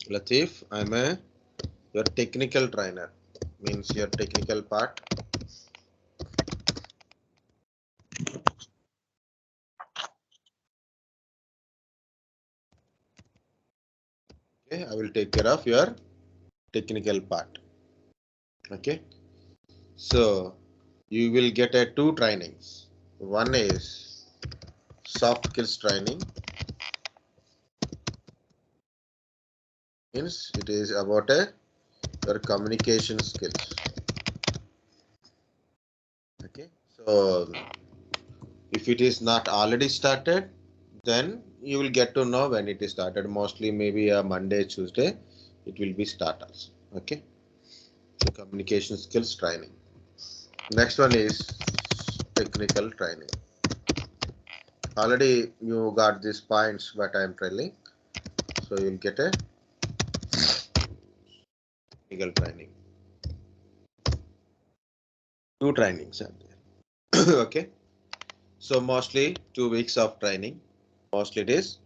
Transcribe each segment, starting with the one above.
Latif, I'm your technical trainer. Means your technical part. Okay, I will take care of your technical part. Okay, so you will get a two trainings. One is soft skills training, means it is about your communication skills. Okay, so if it is not already started, then you will get to know when it is started. Mostly maybe a Monday, Tuesday, it will be start also. Okay, so communication skills training. Next one is technical training. Already you got these points, but I am telling. So you'll get a technical training. Two trainings are there. Okay. So mostly 2 weeks of training. Mostly it is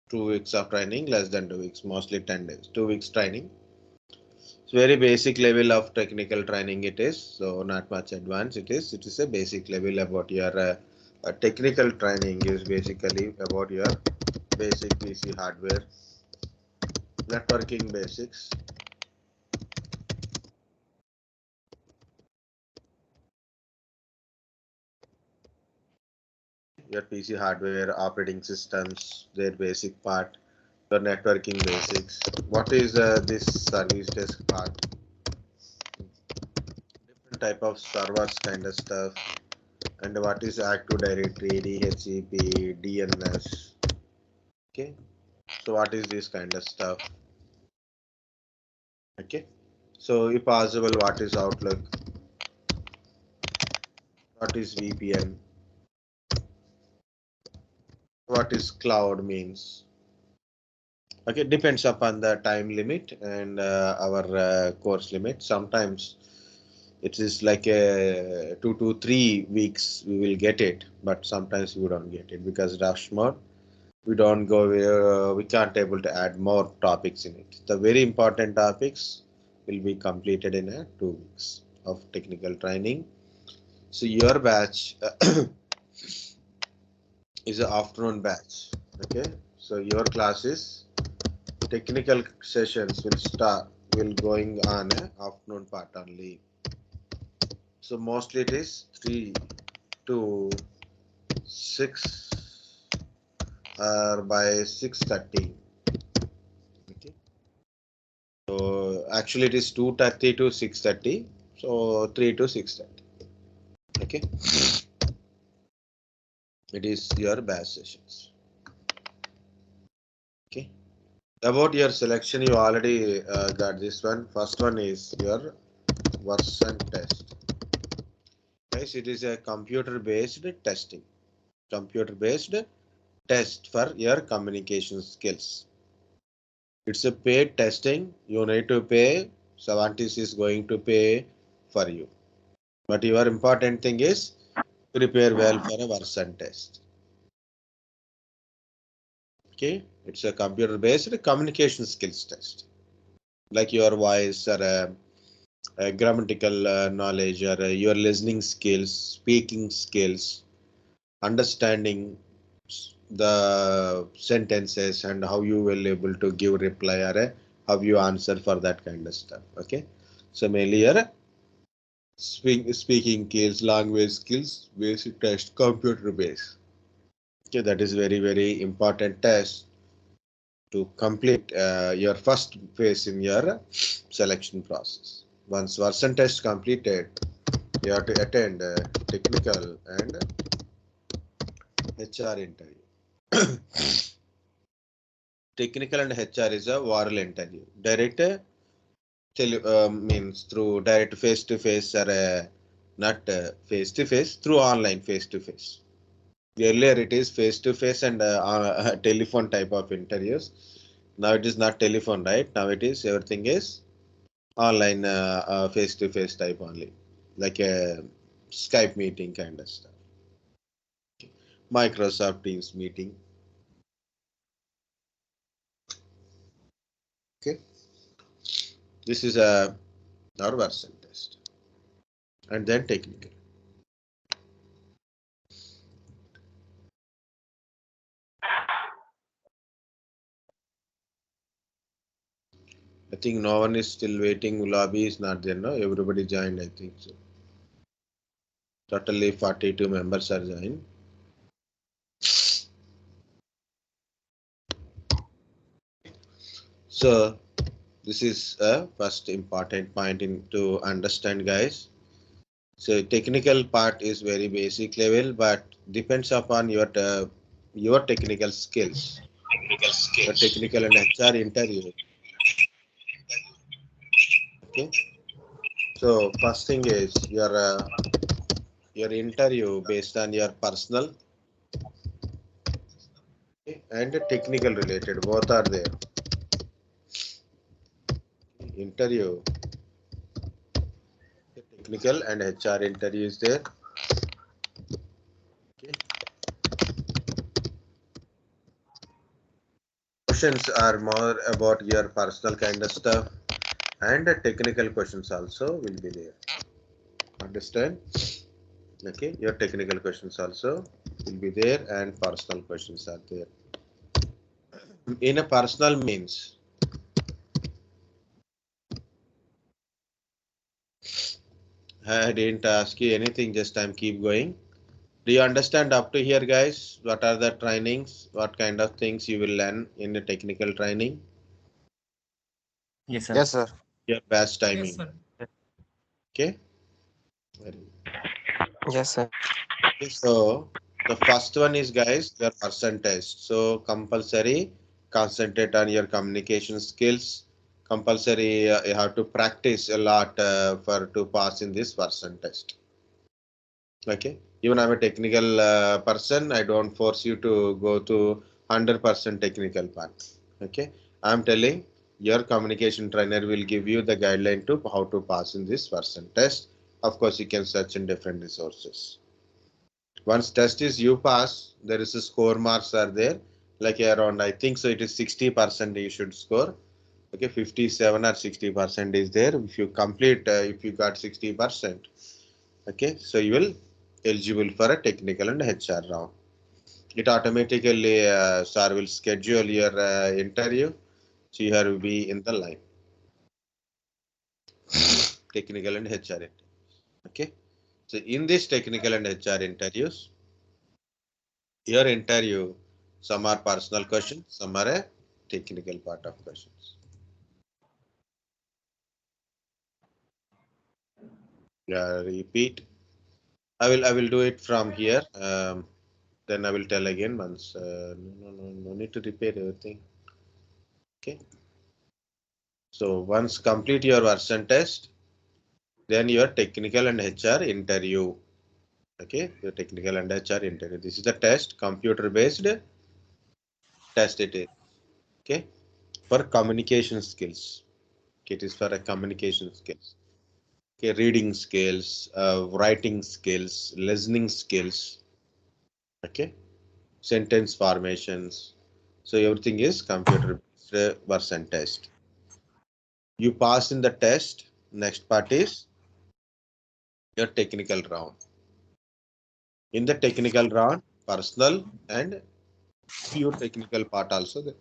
2 weeks of training, less than 2 weeks, mostly 10 days. 2 weeks training. It's very basic level of technical training it is. So not much advanced it is. It is a basic level about your technical training is basically about your basic PC hardware, networking basics, your PC hardware, operating systems, their basic part, your networking basics. What is this service desk part? Different type of servers kind of stuff. And what is Active Directory, DHCP, DNS? Okay. So what is this kind of stuff? Okay. So if possible, what is Outlook? What is VPN? What is cloud means? Okay, depends upon the time limit and our course limit. Sometimes it is like a 2 to 3 weeks we will get it, but sometimes we don't get it because rush mode. We don't go. We can't able to add more topics in it. The very important topics will be completed in 2 weeks of technical training. So your batch is an afternoon batch. Okay, so your classes technical sessions will going on afternoon part only. So mostly it is 3 to 6 or by 6:30. Okay. So actually it is 2:30 to 6:30. So 3 to 6:30. Okay. It is your batch sessions. Okay. About your selection, you already got this one. First one is your version test. Guys, it is a computer-based testing. Computer-based test for your communication skills. It's a paid testing. You need to pay. Savantis is going to pay for you. But your important thing is prepare well for a version test. Okay, it's a computer-based communication skills test, like your voice or grammatical knowledge or your listening skills, speaking skills, understanding the sentences and how you will able to give reply or how you answer for that kind of stuff. Okay, so mainly your speaking skills, language skills, basic test, computer based. Okay, that is very important test to complete your first phase in your selection process. Once version test completed, you have to attend technical and HR interview. Technical and HR is a oral interview. Direct means through direct face to face or not face to face, through online face to face. Earlier it is face to face and telephone type of interviews. Now it is not telephone, right? Now it is everything is online face to face type only, like a Skype meeting kind of stuff. Microsoft Teams meeting. Okay, this is a our version test, and then technical. I think no one is still waiting. Lobby is not there. No, everybody joined. I think so. Totally 42 members are joined. So this is a first important point in to understand, guys. So technical part is very basic level, but depends upon your technical skills. The technical and HR interview. Okay. So first thing is your interview based on your personal, okay, and technical related. Both are there. Interview, technical and HR interview is there. Okay. Questions are more about your personal kind of stuff, and the technical questions also will be there. Understand? Okay, your technical questions also will be there, and personal questions are there. In a personal means, I didn't ask you anything, just I'm keep going. Do you understand up to here, guys? What are the trainings? What kind of things you will learn in the technical training? Yes, sir. Yes, sir. Your best timing. Okay. Yes, sir. Okay, so the first one is, guys, your person test. So compulsory concentrate on your communication skills. Compulsory you have to practice a lot for to pass in this person test. Okay, even I'm a technical person, I don't force you to go to 100% technical part. Okay, I'm telling your communication trainer will give you the guideline to how to pass in this person test. Of course, you can search in different resources. Once test is you pass, there is a score marks are there, like around, I think so it is 60% you should score. Okay, 57 or 60% is there. If you complete, if you got 60%, okay, so you will eligible for a technical and HR round. It automatically, sir will schedule your interview, so you have to be in the line. Technical and HR interviews. Okay, so in this technical and HR interviews, your interview, some are personal questions, some are a technical part of questions. Yeah, repeat. I will do it from here. Then I will tell again once. No need to repeat everything. Okay. So once complete your version test, then your technical and HR interview. Okay, your technical and HR interview. This is the test, computer based test it is. Okay, for communication skills. Okay, it is for a communication skills. Okay, reading skills, writing skills, listening skills. Okay, sentence formations. So everything is computer based version test. You pass in the test. Next part is your technical round. In the technical round, personal and pure technical part also there.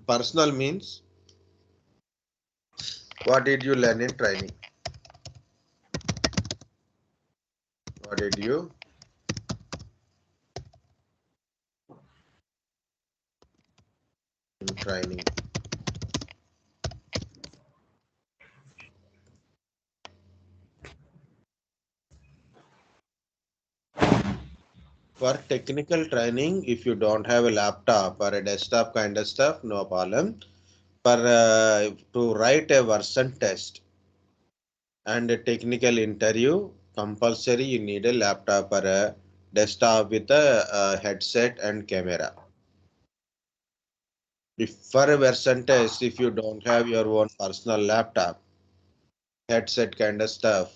Personal means what did you learn in training? What did you in training? For technical training, if you don't have a laptop or a desktop kind of stuff, no problem. For to write a version test and a technical interview, compulsory you need a laptop or a desktop with a, headset and camera. If for a version test, if you don't have your own personal laptop, headset kind of stuff,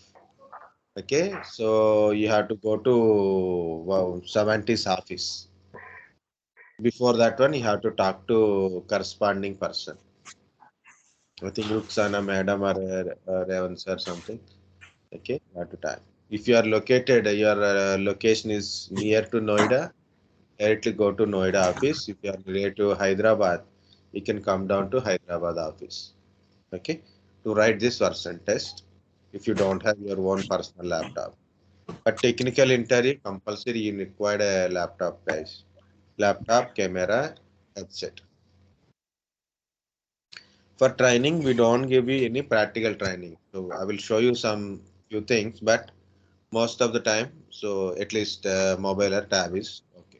okay, so you have to go to, wow, 70's office. Before that one, you have to talk to corresponding person. I think Ruxana madam or Revan sir something. Okay, you have to talk. If you are located, your location is near to Noida, directly go to Noida office. If you are near to Hyderabad, you can come down to Hyderabad office. Okay, to write this version test if you don't have your own personal laptop. But technical interview compulsory you require a laptop guys. Laptop, camera, headset. For training, we don't give you any practical training. So I will show you some few things, but most of the time, so at least mobile or tab is okay.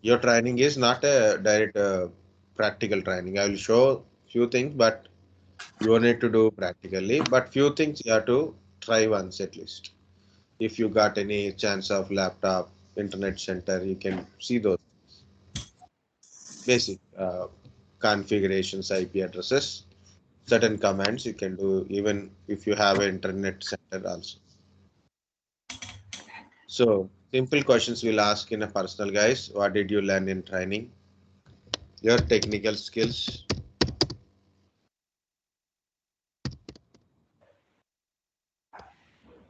Your training is not a direct practical training. I will show few things, but you don't need to do practically. But few things you have to try once at least. If you got any chance of laptop, internet center, you can see those basic configurations, IP addresses, certain commands you can do even if you have an internet center also. So simple questions we'll ask in a personal guys. What did you learn in training? Your technical skills.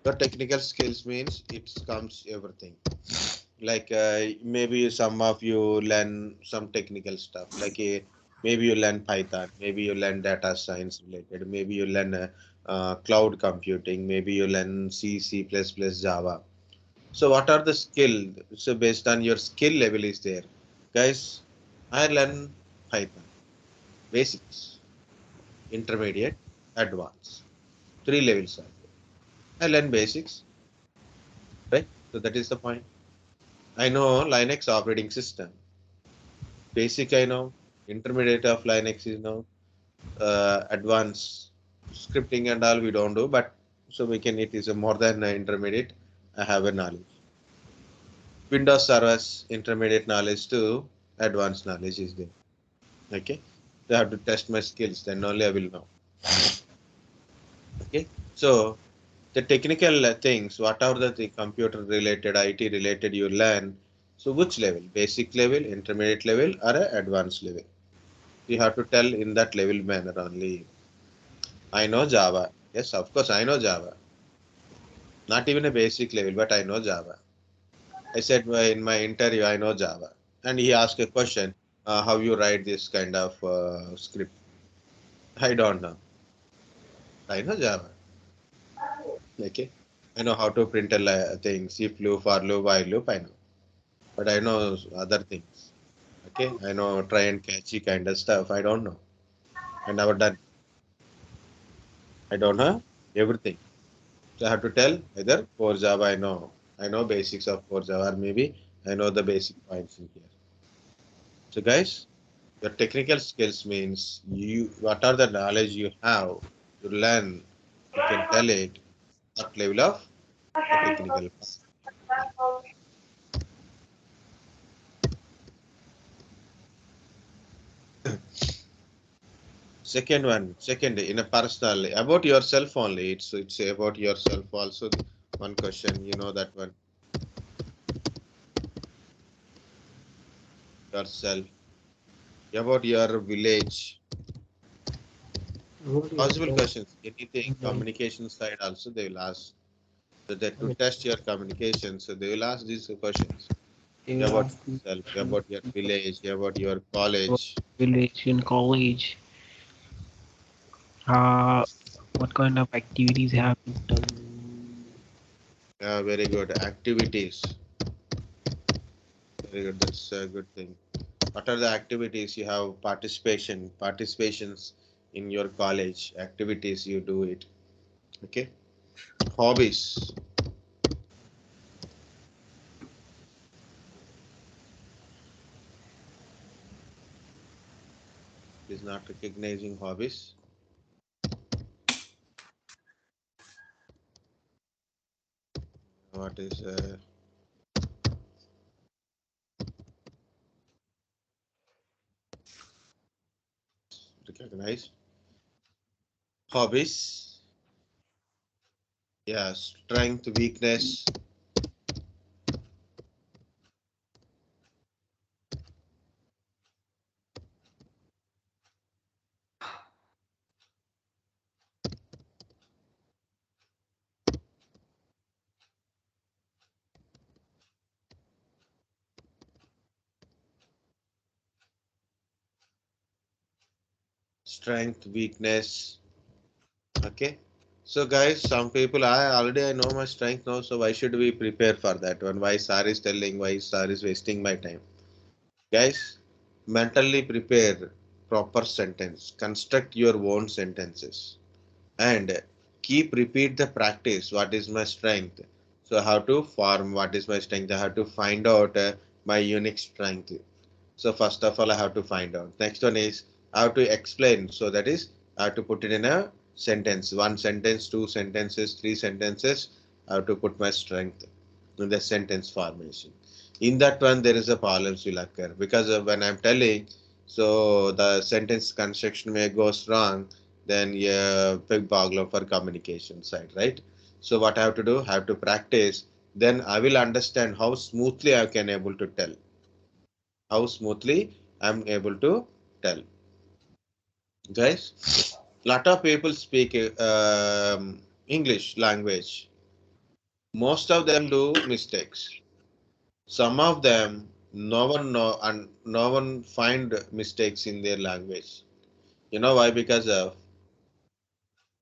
Your technical skills means it comes everything. Like maybe some of you learn some technical stuff. Like maybe you learn Python. Maybe you learn data science related. Maybe you learn cloud computing. Maybe you learn C, C++, Java. So what are the skill? So based on your skill level is there. Guys, I learn Python, basics, intermediate, advanced. Three levels are there. I learn basics, right? So that is the point. I know Linux operating system. Basic I know. Intermediate of Linux is know. Advanced scripting and all we don't do, but so we can it is a more than intermediate. I have a knowledge. Windows servers intermediate knowledge to advanced knowledge is there. Okay, so I have to test my skills, then only I will know. Okay, so the technical things, whatever the computer related, IT related you learn. So which level? Basic level, intermediate level, or a advanced level? You have to tell in that level manner only. I know Java. Yes, of course I know Java. Not even a basic level, but I know Java. I said in my interview I know Java, and he asked a question, how you write this kind of script? I don't know. I know Java. Okay. I know how to print a things, if loop, for loop, while loop, I know. But I know other things. Okay. I know try and catchy kind of stuff. I don't know. I never done. I don't know everything. So I have to tell either core Java I know. I know basics of core Java, or maybe I know the basic points in here. So guys, your technical skills means you what are the knowledge you have to learn. You can tell it at level of the technical part. Second one, second in a personal about yourself only. It's about yourself also. One question, you know that one yourself about your village. What is Possible that? questions, anything Like, communication side also they will ask. So that to test your communication, so they will ask these questions they will about ask me yourself, questions about your village, about your about college. village in college. Uh, what kind of activities have you done? Very good activities. Very good. That's a good thing. What are the activities you have participations in your college activities you do it? Okay. Hobbies is not recognizing hobbies. What is recognized? Hobbies. Yeah, strength, weakness. Strength, weakness. Okay. So guys, some people I know my strength now, so why should we prepare for that one? Why sir is telling, why sir is wasting my time? Guys, mentally prepare proper sentence. Construct your own sentences and keep repeat the practice. What is my strength? So how to form what is my strength? I have to find out my unique strength. So first of all, I have to find out. Next one is I have to explain. So that is I have to put it in a sentence. One sentence, two sentences, three sentences. I have to put my strength in the sentence formation. In that one, there is a problems will occur because when I'm telling, so the sentence construction may goes wrong, then yeah, big problem for communication side, right? So what I have to do, I have to practice. Then I will understand how smoothly I can able to tell how smoothly I'm able to tell. Guys, lot of people speak English language. Most of them do mistakes. Some of them no one know and no one find mistakes in their language. You know why? Because of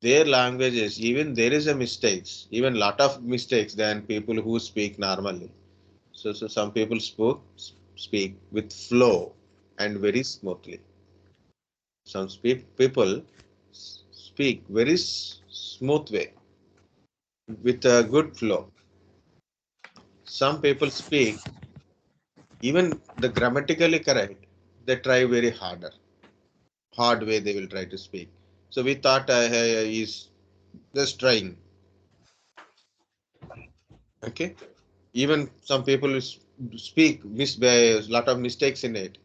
their languages, even there is a mistakes, even lot of mistakes than people who speak normally. So some people speak with flow and very smoothly. Some people speak very smooth way with a good flow. Some people speak even the grammatically correct. They try very hard way they will try to speak. So we thought is just trying. Okay. Even some people speak miss by a lot of mistakes in it,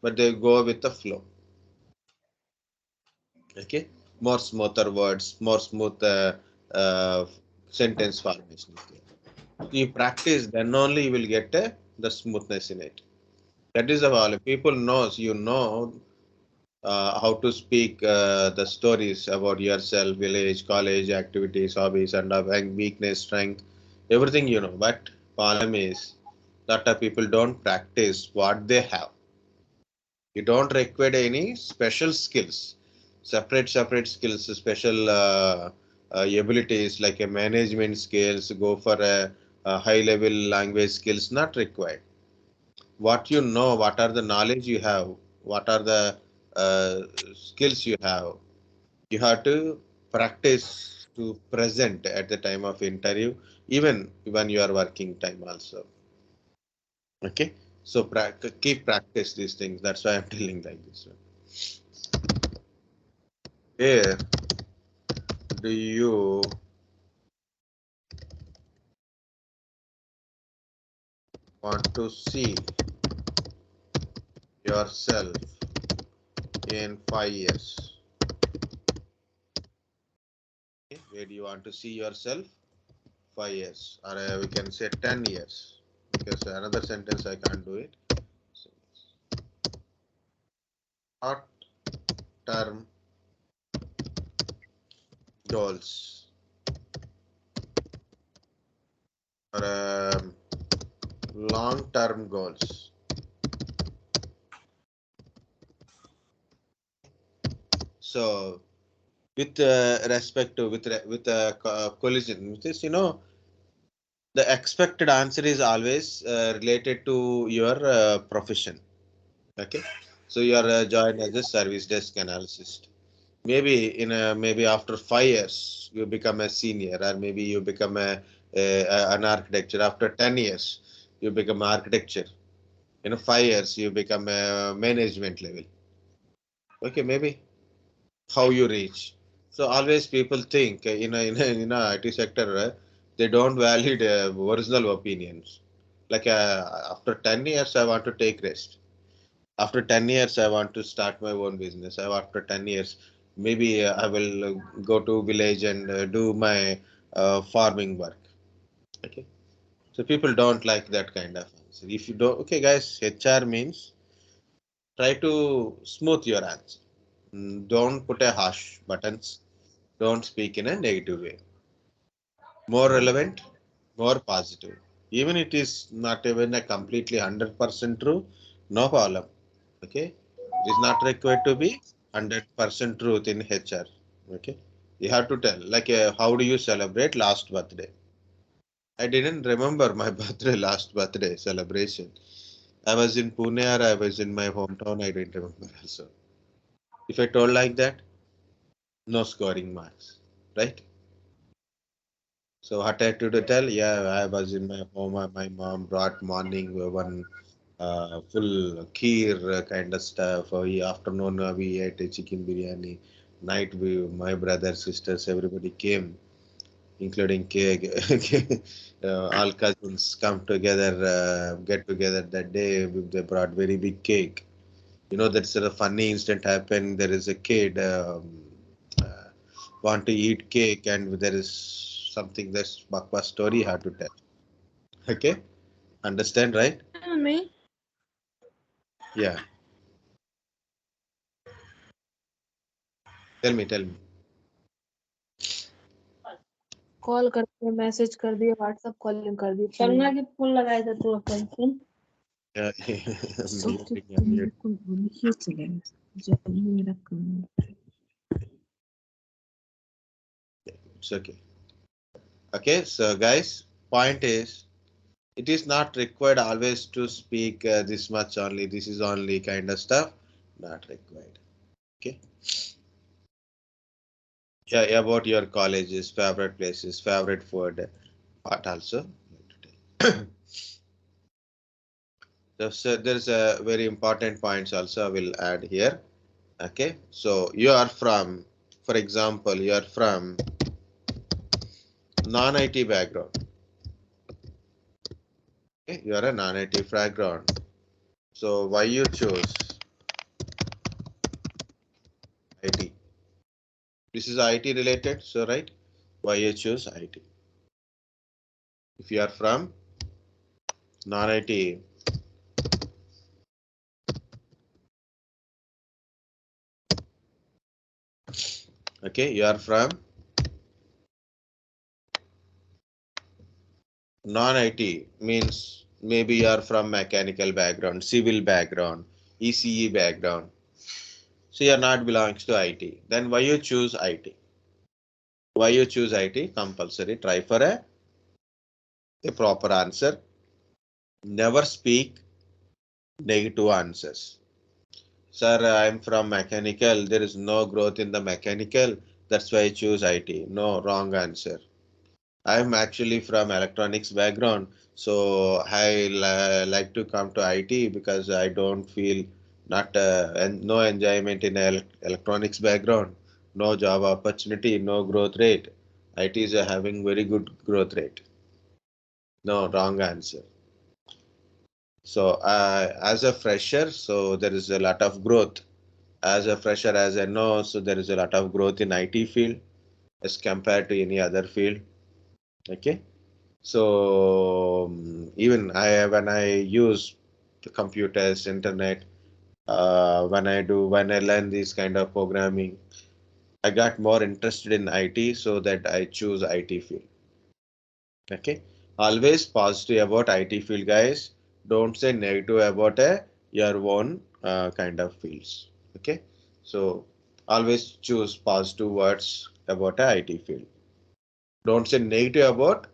but they go with the flow. Okay. More smoother words, more smooth uh, sentence formation. You practice, then only you will get the smoothness in it. That is the value. People knows you know how to speak the stories about yourself, village, college, activities, hobbies, and weakness, strength, everything you know. But problem is that people don't practice what they have. You don't require any special skills, separate skills, special abilities like a management skills. Go for a high level language skills, not required. What you know, what are the knowledge you have, what are the uh, skills you have. You have to practice to present at the time of interview, even when you are working time also. Okay, so keep practice these things. That's why I'm telling like this one. Where do you want to see yourself in 5 years? Okay, where do you want to see yourself 5 years, or we can say 10 years, because another sentence I can't do it. So, short term goals or long term goals. So, with respect to with collision, with this, the expected answer is always related to your profession. Okay, so you are joined as a service desk analyst. Maybe after 5 years you become a senior, or maybe you become an architecture. After 10 years you become architecture. 5 years you become a management level. Okay, maybe how you reach. So always people think in a IT sector they don't value the original opinions. Like after 10 years I want to take rest. After 10 years I want to start my own business. After 10 years maybe I will go to village and do my farming work. Okay, so people don't like that kind of answer. If you don't, okay, guys, HR means try to smooth your answer. Don't put a harsh buttons. Don't speak in a negative way. More relevant, more positive. Even it is not even a completely 100% true, no problem. Okay, it is not required to be 100% truth in HR. Okay, you have to tell like how do you celebrate last birthday? I didn't remember my birthday last birthday celebration. I was in Pune or I was in my hometown. I didn't remember also. If I told like that, no scoring marks, right? So what I had to tell, yeah, I was in my home. My mom brought morning one full kheer kind of stuff. Afternoon we ate a chicken biryani. Night my brothers, sisters, everybody came, including cake. All cousins come together, get together that day. They brought very big cake. You know, that's a funny incident happened. There is a kid uh, want to eat cake, and there is something that's Bakwa story hard to tell. Okay, understand, right? Me? Yeah, tell me. Call करके message कर दिया WhatsApp calling कर दी करना कि phone लगाए थे तो अपन phone Yeah, सब तो muting, unmute. बिल्कुल वही ही चलेगा जब भी मेरा काम It's okay. Okay, so guys, point is, it is not required always to speak this much only. This is only kind of stuff, not required. Okay. Yeah, about your colleges, favorite places, favorite food, what also. So there's a very important points also I will add here. Okay, so you are from, for example, you are from non-IT background. Okay, you are a non-IT background. So why you choose IT? This is IT related, so right? Why you choose IT? If you are from non-IT, okay, you are from non-IT means maybe you are from mechanical background, civil background, ECE background. So you are not belongs to IT. Then why you choose IT? Why you choose IT? Compulsory. Try for a proper answer. Never speak negative answers. Sir, I'm from mechanical. There is no growth in the mechanical. That's why I choose IT. No, wrong answer. I'm actually from electronics background, so I like to come to IT because I don't feel not and no enjoyment in electronics background, no job opportunity, no growth rate. IT is having very good growth rate. No, wrong answer. So as a fresher, so there is a lot of growth. As a fresher, as I know, so there is a lot of growth in IT field as compared to any other field. Okay. So even when I use the computers, internet, when I learn this kind of programming, I got more interested in IT, so that I choose IT field. Okay, always positive about IT field, guys. Don't say negative about your own kind of fields. Okay, so always choose positive words about a IT field. Don't say negative about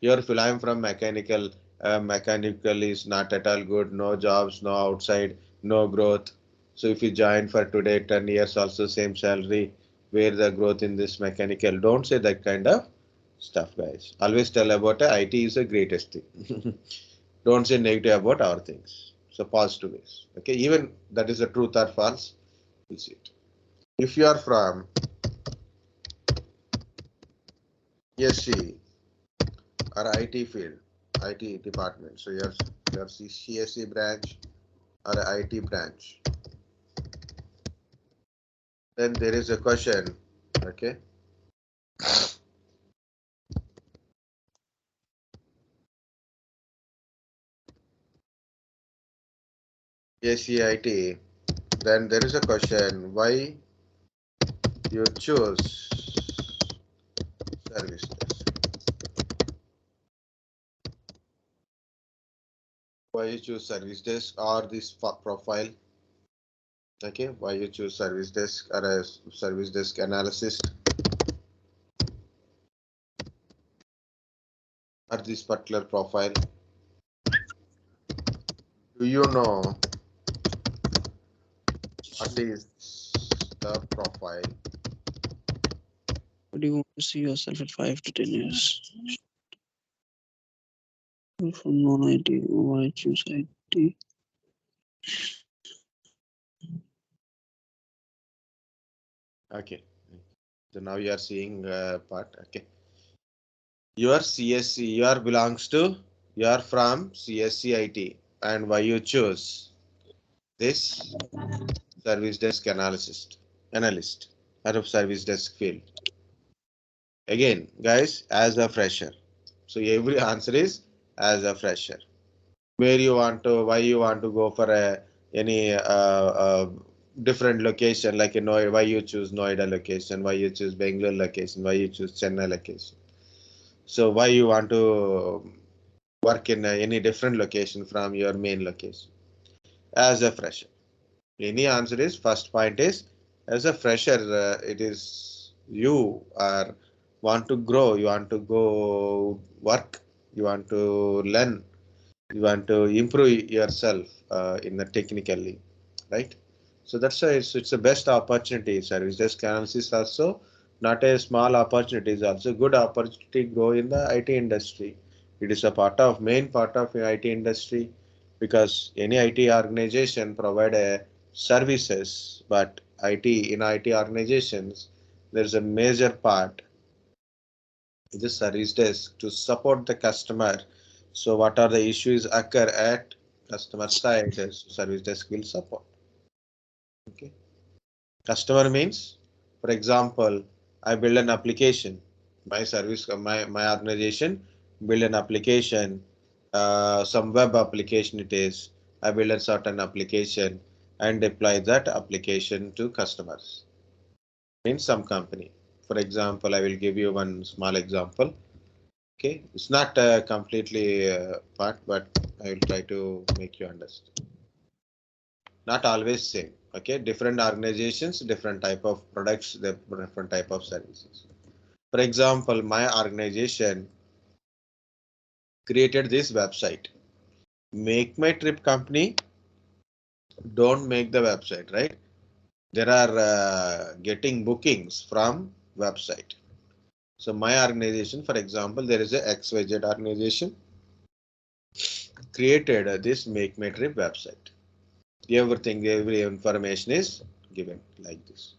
your field. I'm from mechanical. Mechanical is not at all good. No jobs, no outside, no growth. So if you join for today, 10 years also same salary, where the growth in this mechanical? Don't say that kind of stuff, guys. Always tell about IT is the greatest thing. Don't say negative about our things. So positive ways. Okay, even that is the truth or false. We'll see it. If you are from SC or IT field, IT department, so your CSE branch or IT branch, then there is a question. Okay, CSCIT, then there is a question why you choose service desk. Why you choose service desk or this profile? Okay, why you choose service desk or a service desk analysis or this particular profile? Do you know what is the profile? What do you want to see yourself at 5 to 10 years? From non-IT, why choose IT? Okay, so now you are seeing part. Okay, your CSC, your belongs to, you are from CSC IT, and why you choose this service desk analyst out of service desk field. Again, guys, as a fresher. So every answer is as a fresher. Where you want to, why you want to go for any different location, like in Noida, why you choose Noida location, why you choose Bangalore location, why you choose Chennai location. So why you want to work in any different location from your main location as a fresher. Any answer is, first point is, as a fresher, it is you are want to grow, you want to go work, you want to learn, you want to improve yourself in the technically, right? So that's why it's the best opportunity. Service desk analysis also not a small opportunity, it's also good opportunity to grow in the IT industry. It is a part of main part of the IT industry because any IT organization provide a services, but IT in IT organizations there's a major part is a service desk to support the customer. So what are the issues occur at customer side? Service desk will support. Okay. Customer means, for example, I build an application. My service, my organization build an application, some web application it is. I build a certain application and deploy that application to customers. Means some company. For example, I will give you one small example. Okay, it's not completely part, but I will try to make you understand. Not always same. Okay, different organizations, different type of products, different type of services. For example, my organization created this website. Make My Trip company don't make the website, right? There are getting bookings from website. So my organization, for example, there is a XYZ organization created this Make My Trip website. Everything, every information is given like this.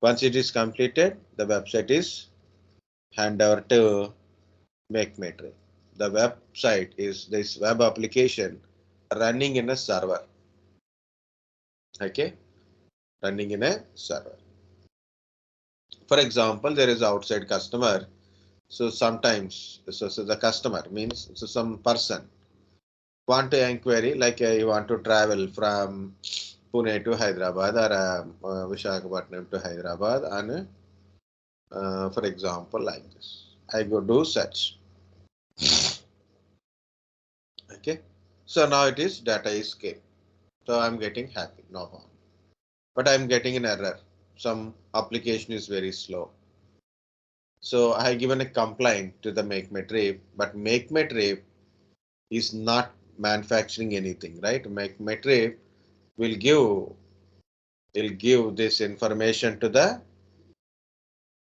Once it is completed, the website is hand over to MakeMetric. The website is this web application running in a server. Okay, running in a server. For example, there is outside customer. So sometimes, so the customer means so some person want to inquiry like you want to travel from Pune to Hyderabad or Visakhapatnam to Hyderabad and for example like this. I go do search. Okay. So now it is data is came. So I'm getting happy, no harm. But I'm getting an error. Some application is very slow. So I have given a complaint to the MakeMetrip, but MakeMetrip is not manufacturing anything, right? MakeMetrip will give this information to the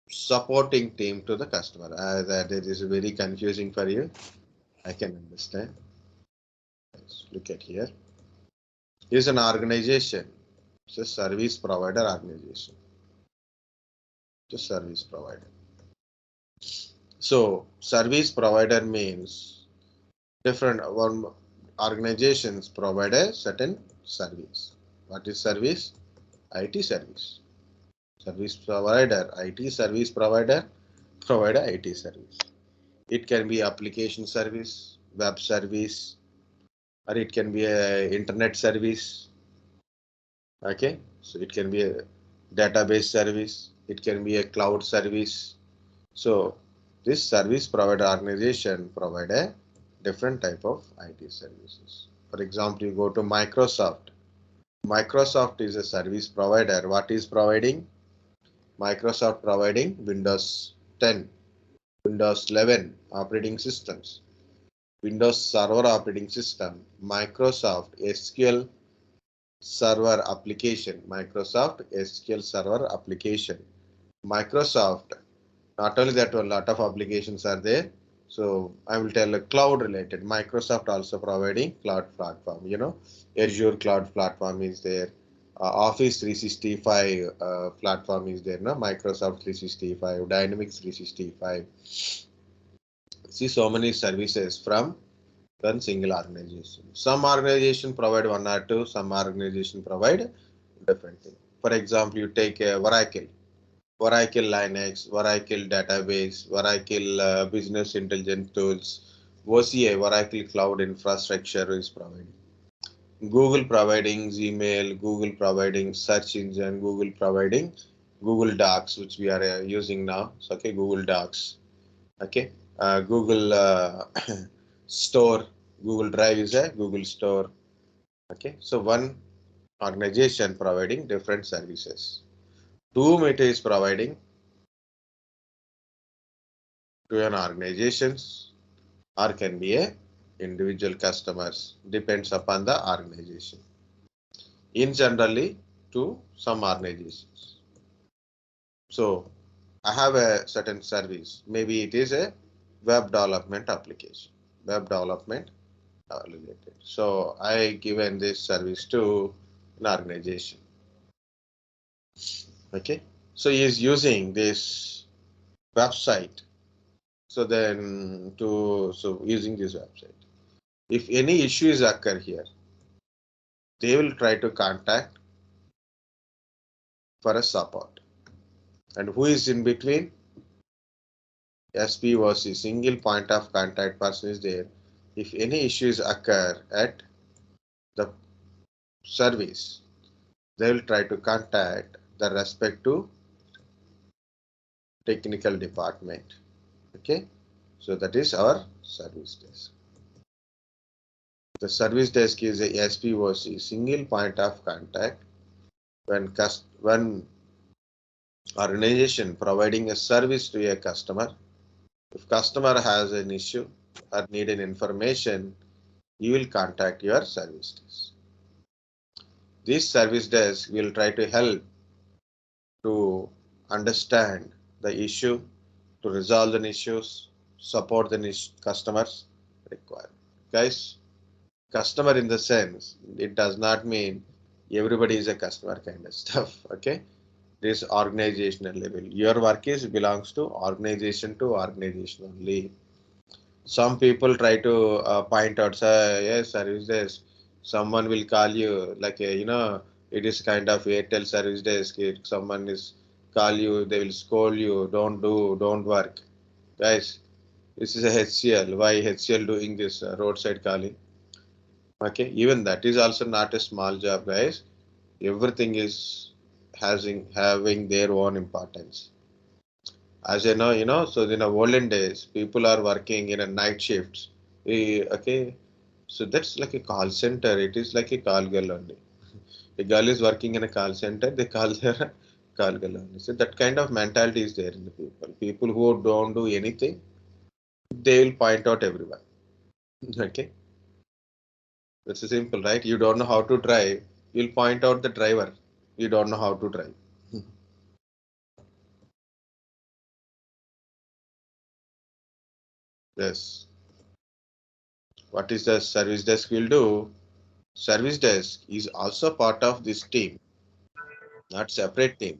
supporting team to the customer. That it is very confusing for you. I can understand. Let's look at here. Is an organization. It's a service provider organization. It's a service provider. So service provider means different one organizations provide a certain service. What is service? IT service. Service provider, IT service provider, provide a IT service. It can be application service, web service, or it can be a internet service, Okay, so it can be a database service, it can be a cloud service. So this service provider organization provide a different type of IT services. For example, you go to Microsoft. Microsoft is a service provider. What is providing? Microsoft providing Windows 10, Windows 11 operating systems, Windows Server operating system, Microsoft SQL Server application, Microsoft SQL Server application. Microsoft, not only that, a lot of applications are there. So I will tell a cloud related. Microsoft also providing cloud platform. Azure cloud platform is there. Office 365 platform is there. No, Microsoft 365, Dynamics 365. See so many services from one single organization. Some organization provide one or two. Some organization provide different thing. For example, you take a Oracle. Oracle Linux, Oracle Database, Oracle Business Intelligence Tools, OCI, Oracle Cloud Infrastructure is providing. Google providing Gmail, Google providing search engine, Google providing Google Docs, which we are using now. So, okay, Google Docs. Okay, Google Store, Google Drive is a Google Store. Okay, so one organization providing different services. Two it is providing to an organizations or can be a individual customers, depends upon the organization. In generally to some organizations. So I have a certain service. Maybe it is a web development application, web development related. So I given this service to an organization. Okay. So he is using this website. So then using this website. If any issues occur here, they will try to contact for a support. And who is in between? SPOC, single point of contact person is there. If any issues occur at the service, they will try to contact the respective technical department. Okay, so that is our service desk. The service desk is a SPOC, single point of contact when organization providing a service to a customer. If customer has an issue or need an information, you will contact your service desk. This service desk will try to help to understand the issue, to resolve the issues, support the customers require. Guys, customer in the sense, it does not mean everybody is a customer kind of stuff. Okay, this organizational level. Your work is belongs to organization only. Some people try to point out, say, yes, service desk. Someone will call you like it is kind of Airtel service desk. Someone is call you, they will scold you. Don't work, guys. This is a HCL. Why HCL doing this roadside calling? Okay, even that is also not a small job, guys. Everything is having their own importance. As so in the olden days, people are working in a night shifts. Okay, so that's like a call center. It is like a call girl only. A girl is working in a call center. They call her call girl only. So that kind of mentality is there in the people. People who don't do anything, they will point out everyone. Okay, that's simple, right? You don't know how to drive, you'll point out the driver. You don't know how to drive. Yes. What is the service desk will do? Service desk is also part of this team, not separate team.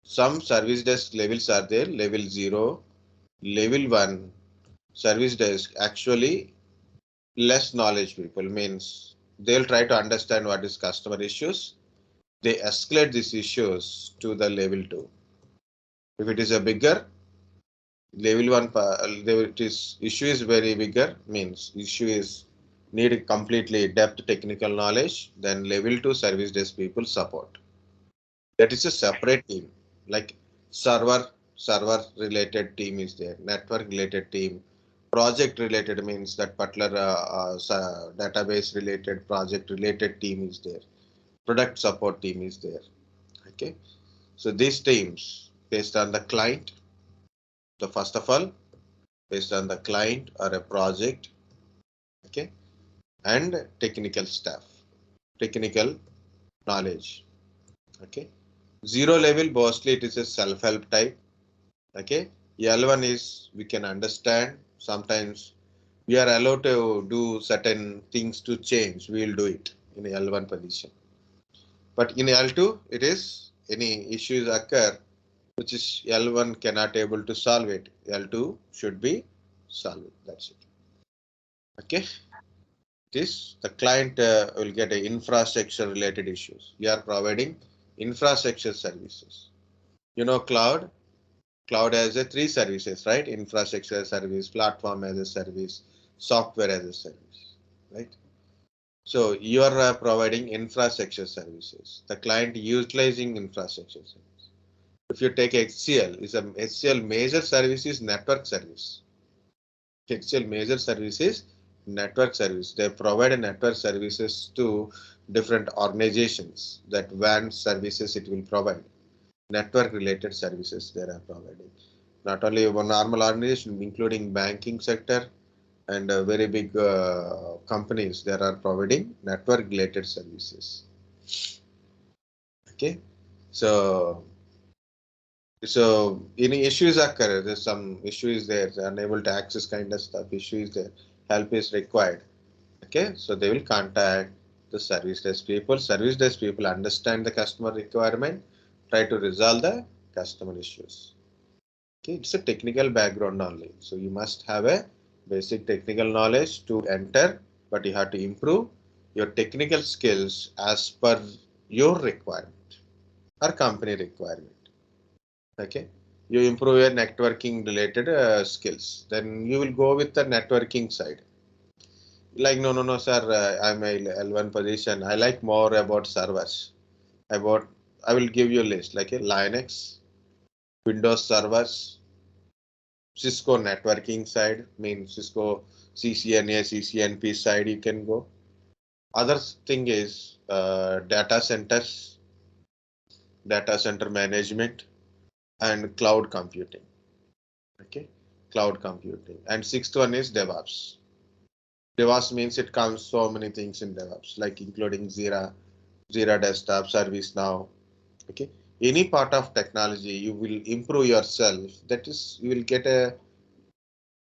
Some service desk levels are there, level 0, level 1. Service desk actually less knowledge people means they'll try to understand what is customer issues. They escalate these issues to the level 2. If it is a bigger level 1, it is issue is very bigger means issue is need completely depth technical knowledge. Then level 2 service desk people support. That is a separate team. Like server related team is there, network related team, project related means that particular database related project related team is there, product support team is there. Okay, so these teams based on the client, the first of all based on the client or a project, okay, and technical staff, technical knowledge. Okay, zero level mostly it is a self-help type. Okay, L1 is we can understand, sometimes we are allowed to do certain things to change, we will do it in L1 position. But in L2 it is any issues occur which is L1 cannot able to solve it, L2 should be solved. That's it. Okay, this the client will get a infrastructure related issues. We are providing infrastructure services. You know, cloud has a three services, right? Infrastructure as a service, platform as a service, software as a service, right? So you are providing infrastructure services. The client utilizing infrastructure service. If you take HCL, is a HCL major service is network service. HCL major service is network service. They provide network services to different organizations. That WAN services it will provide. Network related services they are providing. Not only one normal organization, including banking sector and very big companies, there are providing network related services. Okay, so any issues occur, there's some issues there, unable to access kind of stuff, issues there, help is required. Okay, so they will contact the service desk people. Service desk people understand the customer requirement, try to resolve the customer issues. Okay, it's a technical background only. So you must have a basic technical knowledge to enter, but you have to improve your technical skills as per your requirement or company requirement. Okay, you improve your networking related skills, then you will go with the networking side. Like no sir, I'm a L1 position. I like more about servers. About I will give you a list like a Linux, Windows servers, Cisco networking side, means Cisco CCNA, CCNP side you can go. Other thing is data centers, data center management, and cloud computing. Okay, cloud computing. And sixth one is DevOps. DevOps means it comes so many things in DevOps, like including Jira Desktop, ServiceNow. Okay, any part of technology you will improve yourself. That is, you will get a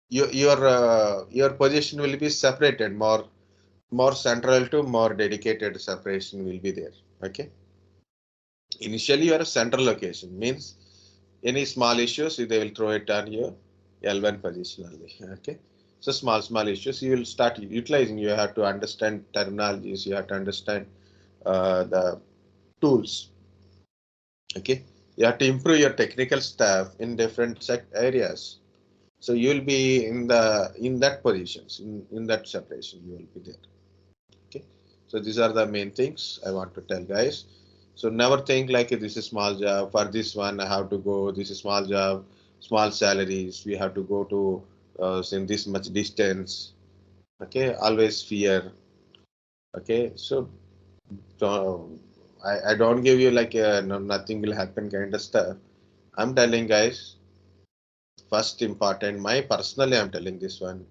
your position will be separated, more central to more dedicated separation will be there. Okay, initially you are a central location, means any small issues they will throw it on your L1 position only. Okay, so small issues you will start utilizing. You have to understand terminologies, you have to understand the tools. Okay, you have to improve your technical staff in different areas. So you will be in that positions, in that separation you will be there. Okay, so these are the main things I want to tell guys. So never think like this is small job, for this one I have to go, this is small job, small salaries, we have to go to in this much distance. Okay, always fear. Okay, so I don't give you like no, nothing will happen kind of stuff. I'm telling guys, first important, my personally I'm telling this one,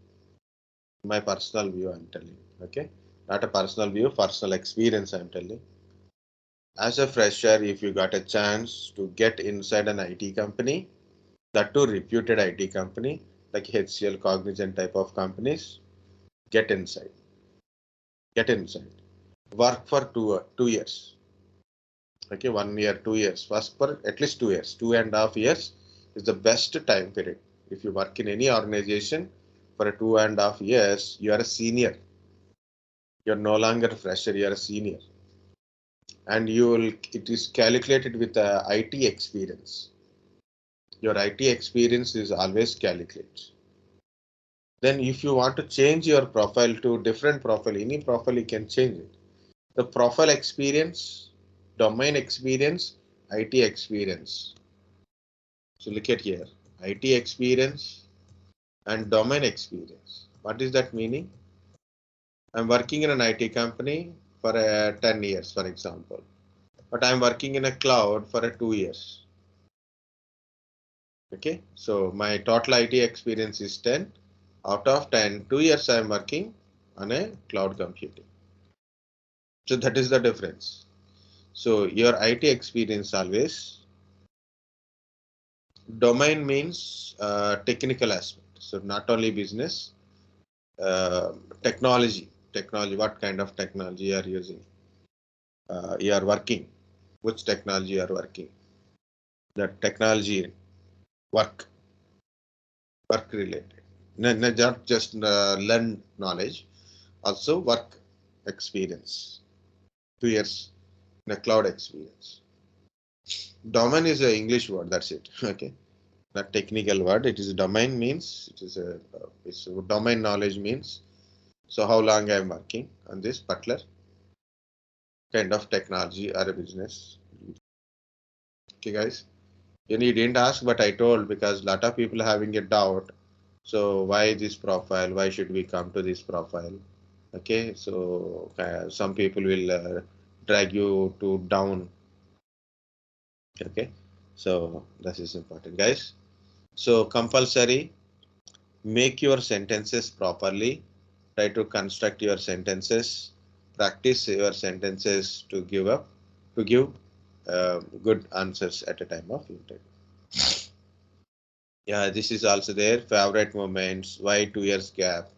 my personal view I'm telling. Okay, not a personal view, personal experience I'm telling. As a fresher, if you got a chance to get inside an IT company, that too reputed IT company like HCL, Cognizant type of companies, get inside. Get inside. Work for 2 years. Okay, 1 year, 2 years. First for at least 2 years. 2.5 years is the best time period. If you work in any organization for a 2.5 years, you are a senior. You're no longer a fresher, you are a senior. And it is calculated with IT experience. Your IT experience is always calculated. Then if you want to change your profile to different profile, any profile you can change it. The profile experience, domain experience, IT experience. So look at here, IT experience and domain experience. What is that meaning? I'm working in an IT company for 10 years, for example, but I'm working in a cloud for 2 years. Okay, so my total IT experience is 10. Out of 10, 2 years I'm working on a cloud computing. So that is the difference. So your IT experience always, domain means technical aspect. So not only business, uh, technology, what kind of technology you are using, you are working, which technology you are working, the technology work, work related, not just learn knowledge, also work experience, 2 years in a cloud experience. Domain is an English word, that's it. Okay, not technical word. It is domain means it is a it's domain knowledge means. So how long I am working on this particular kind of technology or a business. Okay, guys. You didn't ask, but I told because a lot of people having a doubt. So why this profile? Why should we come to this profile? Okay, so some people will drag you to down. Okay, so this is important, guys. So compulsory, make your sentences properly. Try to construct your sentences. Practice your sentences to give good answers at a time of interview. Yeah, this is also there. Favorite moments. Why 2 years gap?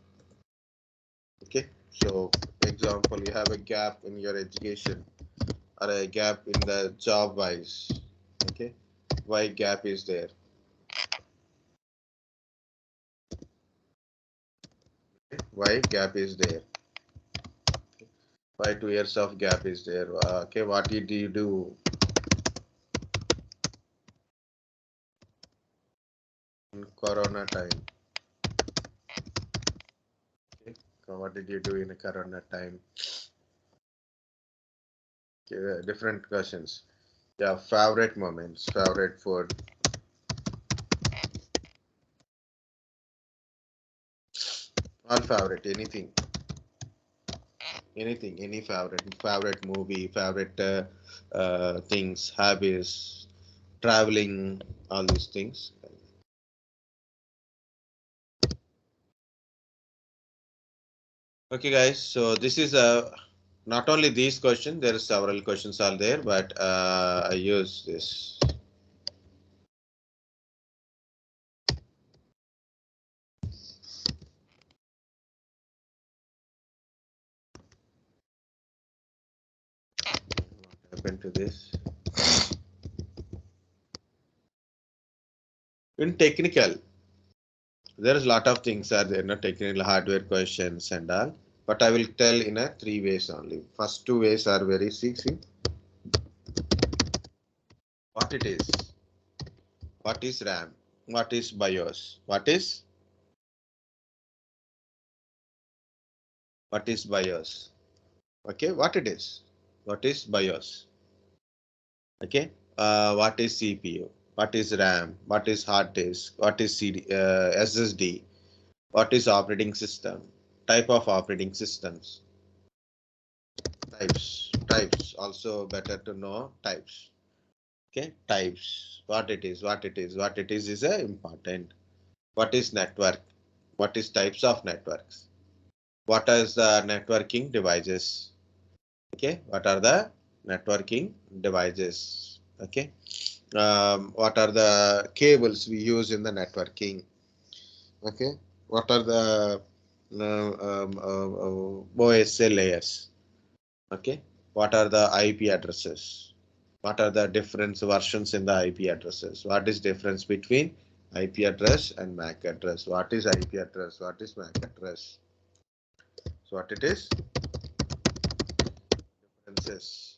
Okay, so example, you have a gap in your education or a gap in the job wise. Okay, why gap is there? Why gap is there? Why 2 years of gap is there? Okay, what did you do in Corona time? Okay, so what did you do in Corona time? Okay, different questions. Yeah, favorite moments, favorite food. All favorite, anything, any favorite movie, favorite things, hobbies, traveling, all these things. Okay, guys. So this is not only these questions. There are several questions are there, but I use this. What happened to this? In technical, there is a lot of things are there, no technical hardware questions and all. But I will tell in a 3 ways only. First 2 ways are very easy. What it is? What is RAM? What is BIOS? What is BIOS? Okay, what it is? What is BIOS? Okay, what is CPU? What is RAM? What is hard disk? What is SSD? What is operating system? Type of operating systems. Types. Also better to know types. Okay, types. What it is? What it is important. What is network? What is types of networks? What is the networking devices? Okay, what are the networking devices? Okay, what are the cables we use in the networking? Okay, what are the OSL layers? Okay, what are the IP addresses? What are the different versions in the IP addresses? What is difference between IP address and MAC address? What is IP address? What is MAC address? So what it is? Differences.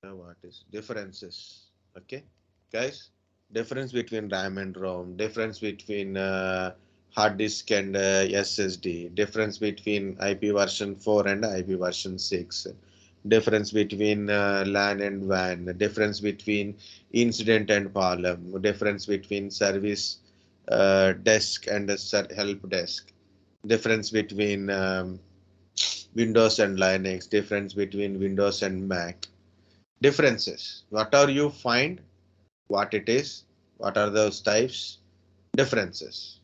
Now what is differences? Okay, guys, difference between RAM and ROM, difference between hard disk and SSD, difference between IP version 4 and IP version 6, difference between LAN and WAN, difference between incident and problem, difference between service desk and help desk, difference between Windows and Linux, difference between Windows and Mac. Differences. Whatever you find, what it is, what are those types, differences.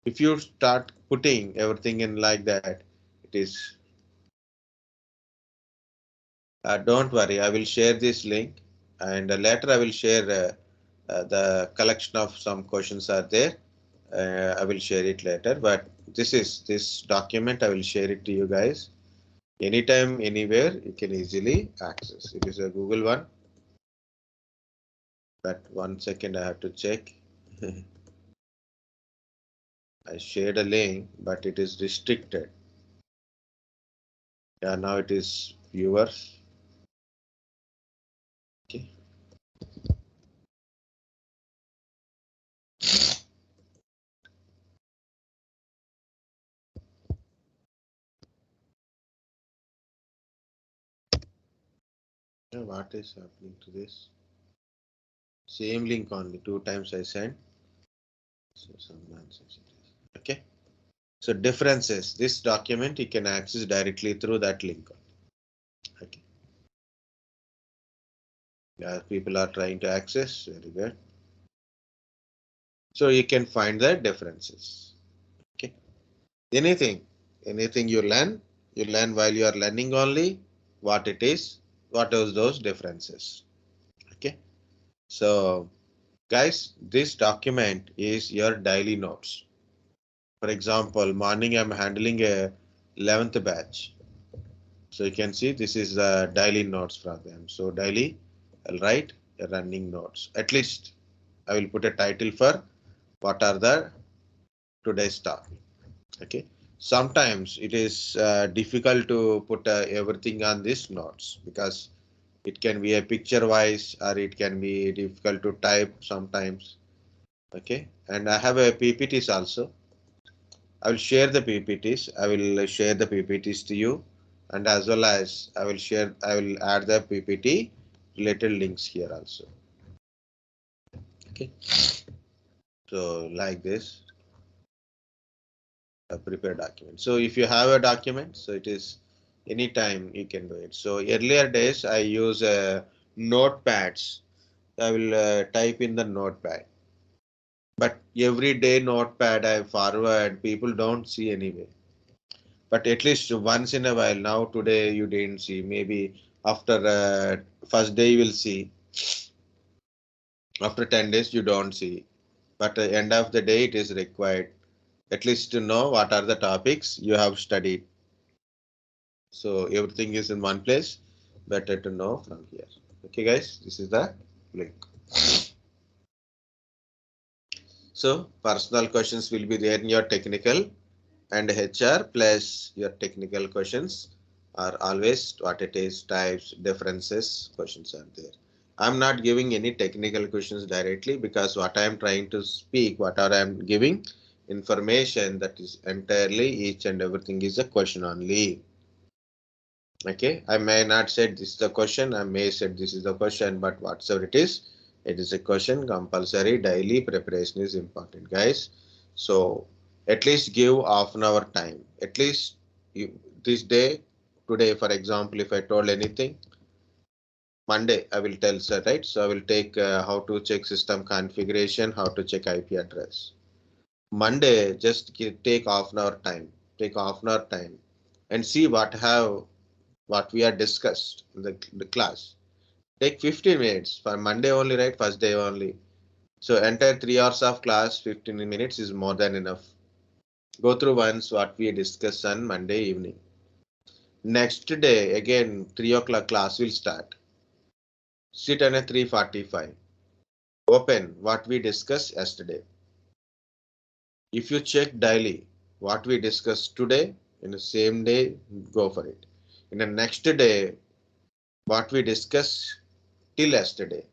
If you start putting everything in like that, it is. Don't worry, I will share this link, and later I will share the collection of some questions are there. I will share it later, but this document. I will share it to you guys. Anytime, anywhere, you can easily access. It is a Google one. But 1 second, I have to check. I shared a link, but it is restricted. Yeah, now it is viewers. Okay. Yeah, what is happening to this? Same link only 2 times I sent. So some nonsense it is. Okay. So differences. This document you can access directly through that link. Okay. Yeah, people are trying to access. Very good. So you can find the differences. Okay. Anything you learn while you are learning only what it is, what are those differences. Okay. So guys, this document is your daily notes. For example, morning I'm handling a 11th batch. So you can see this is the daily notes for them. So daily I'll write a running notes. At least I will put a title for what are the today's topic. Okay. Sometimes it is difficult to put everything on these notes because it can be a picture wise or it can be difficult to type sometimes. Okay. And I have a PPTs also. I will share the PPTs. I will share the PPTs to you, and as well as I will add the PPT related links here also. Okay. So like this, a prepared document. So if you have a document, so it is anytime you can do it. So earlier days I use notepads. I will type in the notepad. But every day notepad I forward, people don't see anyway. But at least once in a while, now today you didn't see, maybe after first day you will see, after 10 days you don't see, but at the end of the day it is required at least to know what are the topics you have studied. So everything is in one place, better to know from here. Okay guys, this is the link. So personal questions will be there in your technical, and HR plus your technical questions are always what it is, types, differences, questions are there. I'm not giving any technical questions directly because what I'm trying to speak, what are I'm giving information that is entirely each and everything is a question only. Okay, I may not said this is the question, I may said this is the question, but whatsoever it is a question. Compulsory daily preparation is important, guys. So at least give half an hour time. At least you, this day, today, for example, if I told anything, Monday I will tell, sir, right? So I will take how to check system configuration, how to check IP address. Monday, just take half an hour time. Take half an hour time and see what we are discussed in the class. Take 15 minutes for Monday only, right? First day only. So entire 3 hours of class, 15 minutes is more than enough. Go through once what we discussed on Monday evening. Next day, again, 3 o'clock class will start. Sit on a 3:45. Open what we discussed yesterday. If you check daily what we discussed today, in the same day, go for it. In the next day, what we discuss till yesterday,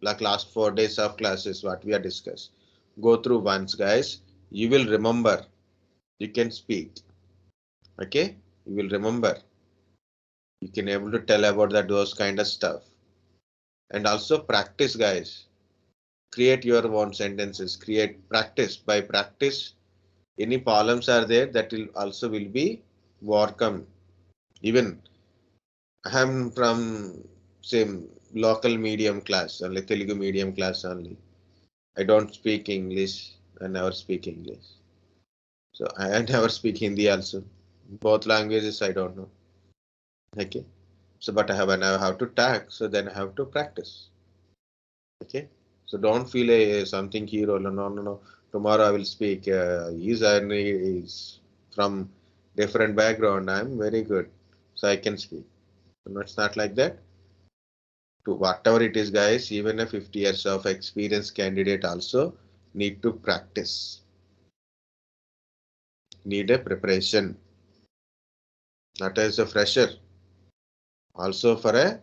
like last 4 days of classes, what we have discussed. Go through once, guys. You will remember. You can speak. Okay? You will remember. You can able to tell about that those kind of stuff. And also practice, guys. Create your own sentences. Create practice. By practice, any problems are there that will also will be overcome. Even I am from same local medium class, only Telugu medium class only. I don't speak English. I never speak English. So I never speak Hindi also. Both languages I don't know. Okay. So but I have to talk. So then I have to practice. Okay. So don't feel something hero. No. Tomorrow I will speak. He's from different background. I'm very good. So I can speak. No, it's not like that. To whatever it is, guys, even a 50 years of experience candidate also need to practice. Need a preparation. Not as a fresher. Also for a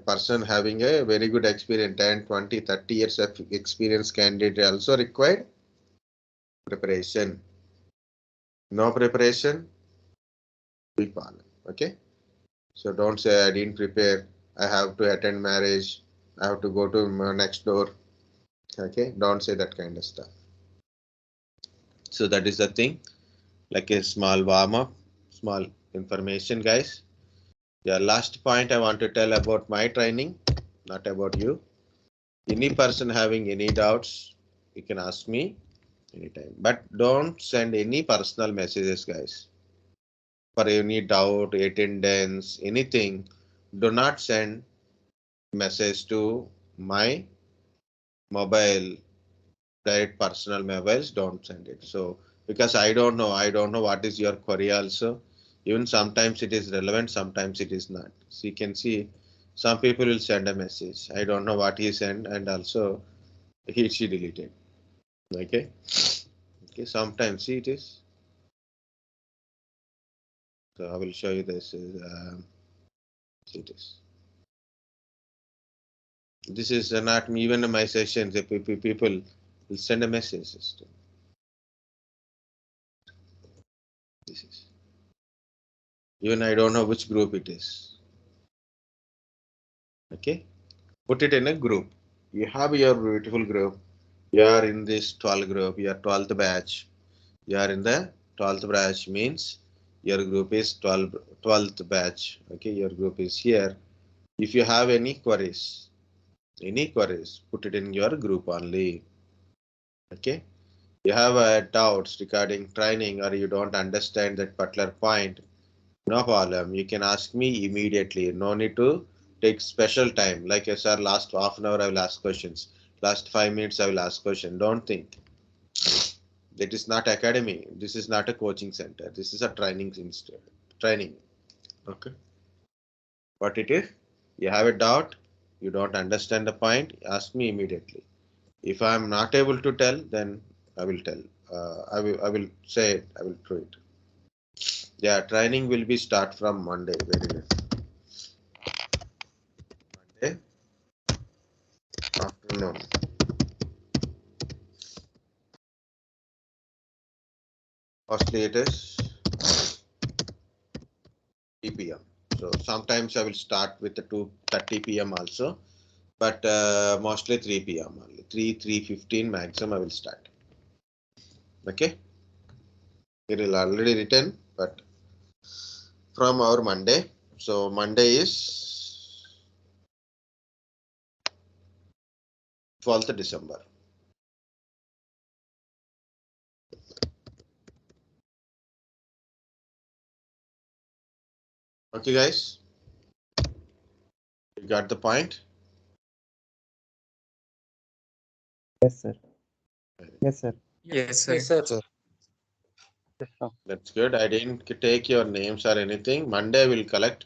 person having a very good experience, 10, 20, 30 years of experience candidate also required preparation. No preparation, we fall. Okay. So don't say I didn't prepare. I have to attend marriage. I have to go to next door. Okay. Don't say that kind of stuff. So that is the thing. Like a small warm up, small information, guys. Yeah. Last point I want to tell about my training, not about you. Any person having any doubts, you can ask me anytime. But don't send any personal messages, guys. For any doubt, attendance, anything, do not send message to my mobile, direct personal mobiles. Don't send it. So because I don't know what is your query also. Even sometimes it is relevant, sometimes it is not. So you can see some people will send a message. I don't know what he sent, and also she deleted. Okay. Okay, sometimes see it is. So I will show you this. See it is. This is not even my session. The people will send a message. This is. Even I don't know which group it is. Okay. Put it in a group. You have your beautiful group. You are in this 12th group. You are 12th batch. You are in the 12th batch means your group is 12th batch. Okay. Your group is here. If you have any queries, put it in your group only. Okay. You have doubts regarding training or you don't understand that particular point, no problem. You can ask me immediately. No need to take special time. Like I said, last half an hour I will ask questions. Last 5 minutes I will ask question. Don't think. That is not academy. This is not a coaching center. This is a training instead. Training. Okay. What it is? You have a doubt. You don't understand the point. Ask me immediately. If I am not able to tell, then I will tell. I will say it. I will do it. Yeah, training will be start from Monday. Very good. Monday afternoon. Mostly it is 3 p.m. So sometimes I will start with the 2:30 p.m. also, but mostly 3 p.m. only. 3:15 maximum I will start. Okay. It is already written, but from our Monday. So Monday is 12th December. Okay, guys. You got the point? Yes, sir. Yes, sir. Yes, sir. Yes, sir. That's good. I didn't take your names or anything. Monday we'll collect